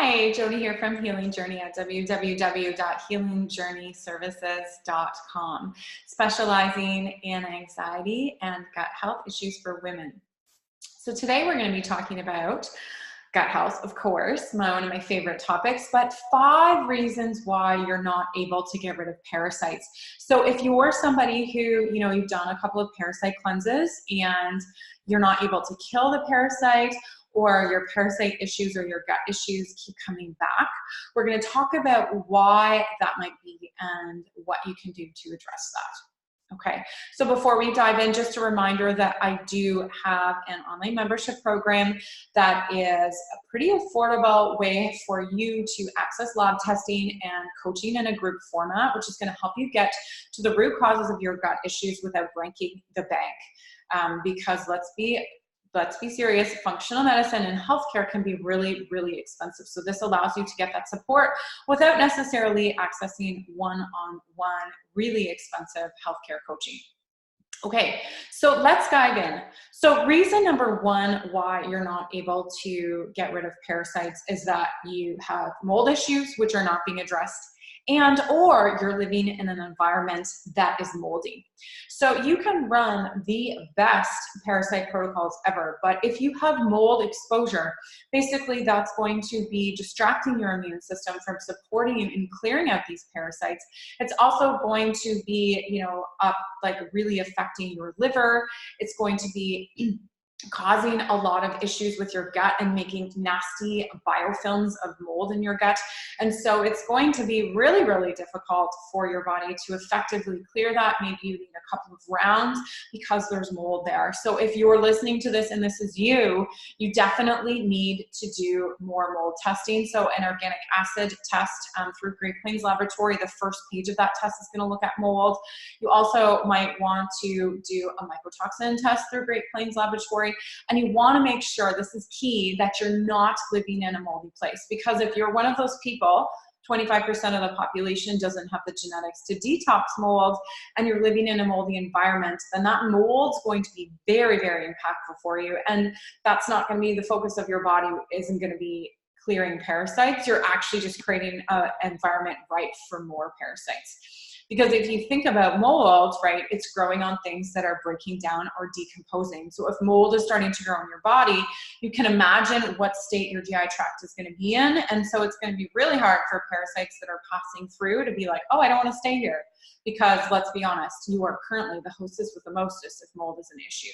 Hi, Jody here from Healing Journey at www.healingjourneyservices.com, specializing in anxiety and gut health issues for women. So today we're going to be talking about gut health, of course, one of my favorite topics, but 5 reasons why you're not able to get rid of parasites. So if you're somebody who, you've done a couple of parasite cleanses and you're not able to kill the parasite, or your parasite issues or your gut issues keep coming back, we're going to talk about why that might be and what you can do to address that. Okay, so before we dive in, just a reminder that I do have an online membership program that is a pretty affordable way for you to access lab testing and coaching in a group format, which is going to help you get to the root causes of your gut issues without breaking the bank. Because let's be serious, functional medicine and healthcare can be really, really expensive. So this allows you to get that support without necessarily accessing one-on-one, really expensive healthcare coaching. Okay, so let's dive in. So reason number 1 why you're not able to get rid of parasites is that you have mold issues which are not being addressed, and or you're living in an environment that is moldy. So you can run the best parasite protocols ever, but if you have mold exposure, basically that's going to be distracting your immune system from supporting you in clearing out these parasites. It's also going to be, really affecting your liver. It's going to be causing a lot of issues with your gut and making nasty biofilms of mold in your gut. And so it's going to be really, really difficult for your body to effectively clear that. Maybe you need a couple of rounds because there's mold there. So if you're listening to this and this is you definitely need to do more mold testing. So an organic acid test through Great Plains Laboratory, the first page of that test is going to look at mold. You also might want to do a mycotoxin test through Great Plains Laboratory. And you want to make sure, this is key, that you're not living in a moldy place. Because if you're one of those people, 25% of the population doesn't have the genetics to detox mold, and you're living in a moldy environment, then that mold's going to be very, very impactful for you. And that's not going to be the focus of your body, isn't going to be clearing parasites. You're actually just creating an environment ripe for more parasites. Because if you think about mold, right, it's growing on things that are breaking down or decomposing. So if mold is starting to grow in your body, you can imagine what state your GI tract is going to be in. And so it's going to be really hard for parasites that are passing through to be like, oh, I don't want to stay here. Because let's be honest, you are currently the hostess with the mostest if mold is an issue.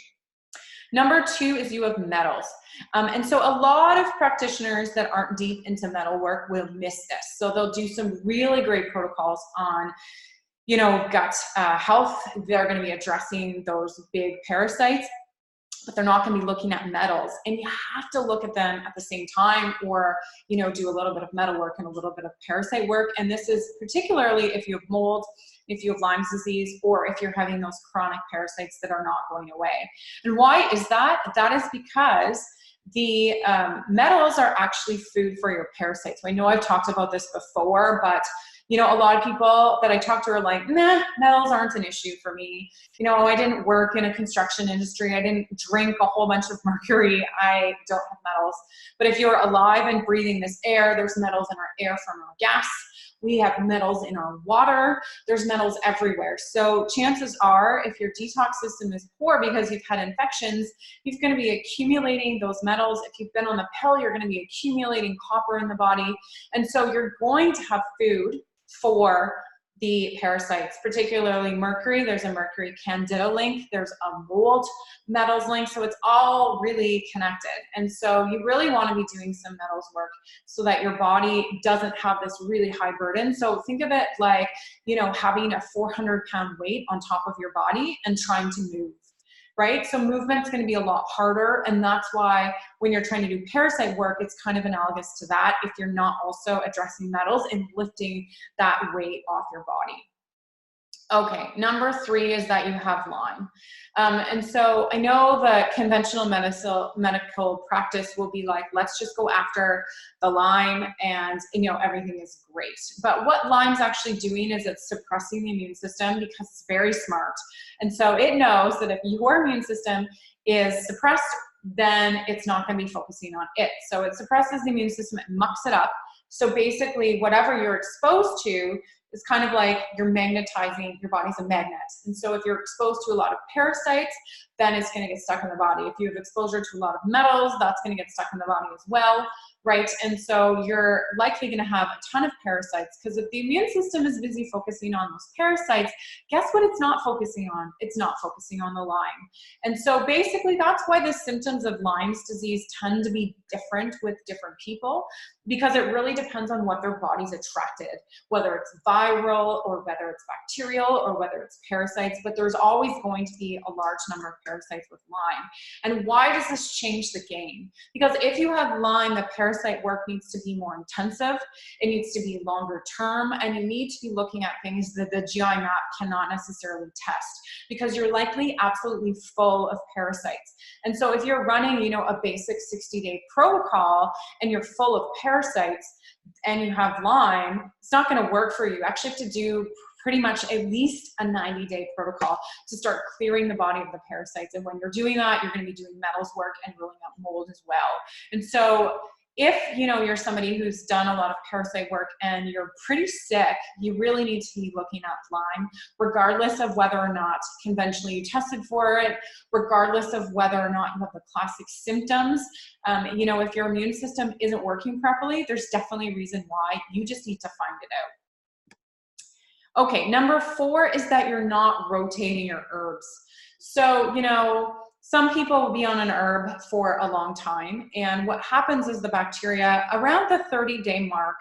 Number 2 is you have metals. And so a lot of practitioners that aren't deep into metal work will miss this. So they'll do some really great protocols on gut health. They're going to be addressing those big parasites, but they're not going to be looking at metals. And you have to look at them at the same time, or, do a little bit of metal work and a little bit of parasite work. And this is particularly if you have mold, if you have Lyme's disease, or if you're having those chronic parasites that are not going away. And why is that? That is because the metals are actually food for your parasites. So I know I've talked about this before, but a lot of people that I talk to are like, nah, metals aren't an issue for me. I didn't work in a construction industry. I didn't drink a whole bunch of mercury. I don't have metals. But if you're alive and breathing this air, there's metals in our air from our gas. We have metals in our water. There's metals everywhere. So chances are, if your detox system is poor because you've had infections, you're going to be accumulating those metals. If you've been on the pill, you're going to be accumulating copper in the body. And so you're going to have food for the parasites, particularly mercury. There's a mercury candida link. There's a mold metals link. So it's all really connected. And so you really want to be doing some metals work so that your body doesn't have this really high burden. So think of it like, having a 400-pound weight on top of your body and trying to move. Right? So movement's going to be a lot harder. And that's why when you're trying to do parasite work, it's kind of analogous to that if you're not also addressing metals and lifting that weight off your body. Okay, number 3 is that you have Lyme. And so I know the conventional medical practice will be like, let's just go after the Lyme and, everything is great. But what Lyme's actually doing is it's suppressing the immune system because it's very smart. And so it knows that if your immune system is suppressed then it's not going to be focusing on it. So it suppresses the immune system, it mucks it up. So basically, whatever you're exposed to is kind of like you're magnetizing, your body's a magnet. And so if you're exposed to a lot of parasites, then it's going to get stuck in the body. If you have exposure to a lot of metals, that's going to get stuck in the body as well, right? And so you're likely going to have a ton of parasites, because if the immune system is busy focusing on those parasites, guess what it's not focusing on? It's not focusing on the Lyme. And so basically that's why the symptoms of Lyme's disease tend to be different with different people, because it really depends on what their body's attracted, whether it's viral or whether it's bacterial or whether it's parasites, but there's always going to be a large number of parasites with Lyme. And why does this change the game? Because if you have Lyme, the parasite work needs to be more intensive, it needs to be longer term, and you need to be looking at things that the GI map cannot necessarily test, because you're likely absolutely full of parasites. And so if you're running, you know, a basic 60-day protocol and you're full of parasites and you have Lyme, it's not going to work for you. You actually have to do pretty much at least a 90-day protocol to start clearing the body of the parasites. And when you're doing that, you're going to be doing metals work and ruling out mold as well. And so if, you know, you're somebody who's done a lot of parasite work and you're pretty sick, you really need to be looking at Lyme, regardless of whether or not conventionally you tested for it, regardless of whether or not you have the classic symptoms. You know, if your immune system isn't working properly, there's definitely a reason why. You just need to find it out. Okay, number 4 is that you're not rotating your herbs. So, you know, some people will be on an herb for a long time, and what happens is the bacteria around the 30-day mark,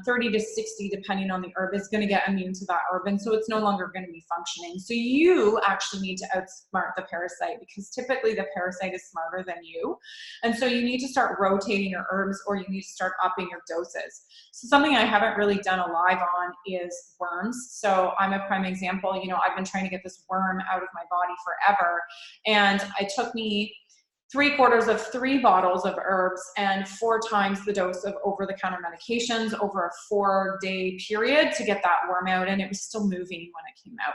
30 to 60 depending on the herb, is going to get immune to that herb, and so it's no longer going to be functioning. So you actually need to outsmart the parasite, because typically the parasite is smarter than you, and so you need to start rotating your herbs, or you need to start upping your doses. So something I haven't really done a live on is worms. So I'm a prime example. You know, I've been trying to get this worm out of my body forever, and it took me 3/4 of 3 bottles of herbs and 4 times the dose of over-the-counter medications over a 4-day period to get that worm out, and it was still moving when it came out.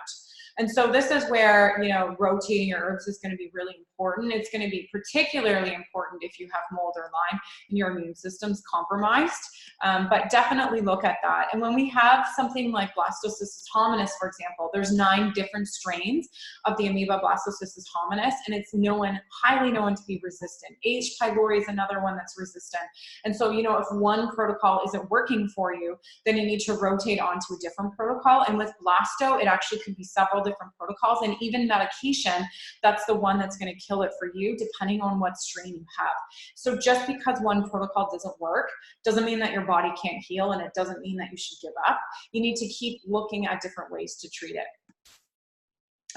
And so this is where, you know, rotating your herbs is going to be really important. It's going to be particularly important if you have mold or Lyme and your immune system's compromised, but definitely look at that. And when we have something like Blastocystis hominis, for example, there's 9 different strains of the amoeba Blastocystis hominis, and it's highly known to be resistant. H. pylori is another one that's resistant. And so, you know, if one protocol isn't working for you, then you need to rotate onto a different protocol. And with Blasto, it actually could be several different protocols, and even medication, that's the one that's going to kill it for you, depending on what strain you have. So just because one protocol doesn't work doesn't mean that your body can't heal, and it doesn't mean that you should give up. You need to keep looking at different ways to treat it.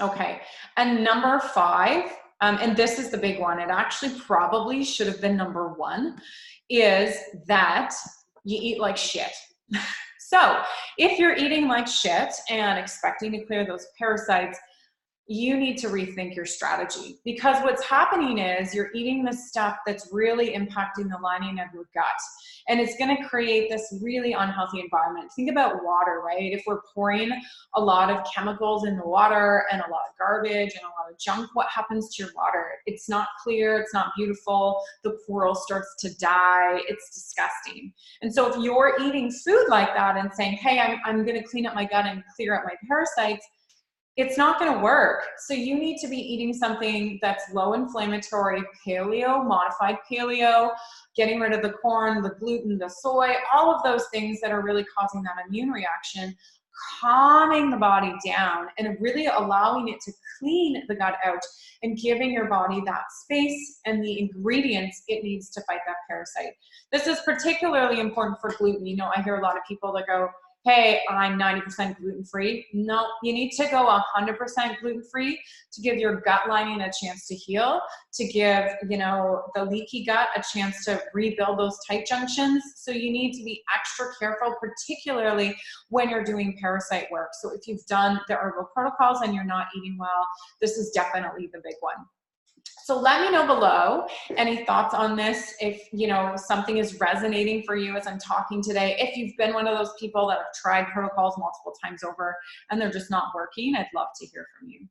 Okay, and number 5, and this is the big one, it actually probably should have been number 1, is that you eat like shit. So if you're eating like shit and expecting to clear those parasites, you need to rethink your strategy, because what's happening is you're eating the stuff that's really impacting the lining of your gut, and it's going to create this really unhealthy environment. Think about water, right? If we're pouring a lot of chemicals in the water and a lot of garbage and a lot of junk, what happens to your water? It's not clear, it's not beautiful, the coral starts to die, it's disgusting. And so if you're eating food like that and saying, hey, I'm going to clean up my gut and clear up my parasites, it's not going to work. So you need to be eating something that's low inflammatory, paleo, modified paleo, getting rid of the corn, the gluten, the soy, all of those things that are really causing that immune reaction, calming the body down and really allowing it to clean the gut out and giving your body that space and the ingredients it needs to fight that parasite. This is particularly important for gluten. You know, I hear a lot of people that go, hey, I'm 90% gluten-free. No, you need to go 100% gluten-free to give your gut lining a chance to heal, to give, you know, the leaky gut a chance to rebuild those tight junctions. So you need to be extra careful, particularly when you're doing parasite work. So if you've done the herbal protocols and you're not eating well, this is definitely the big one. So let me know below any thoughts on this. If, you know, something is resonating for you as I'm talking today, if you've been one of those people that have tried protocols multiple times over and they're just not working, I'd love to hear from you.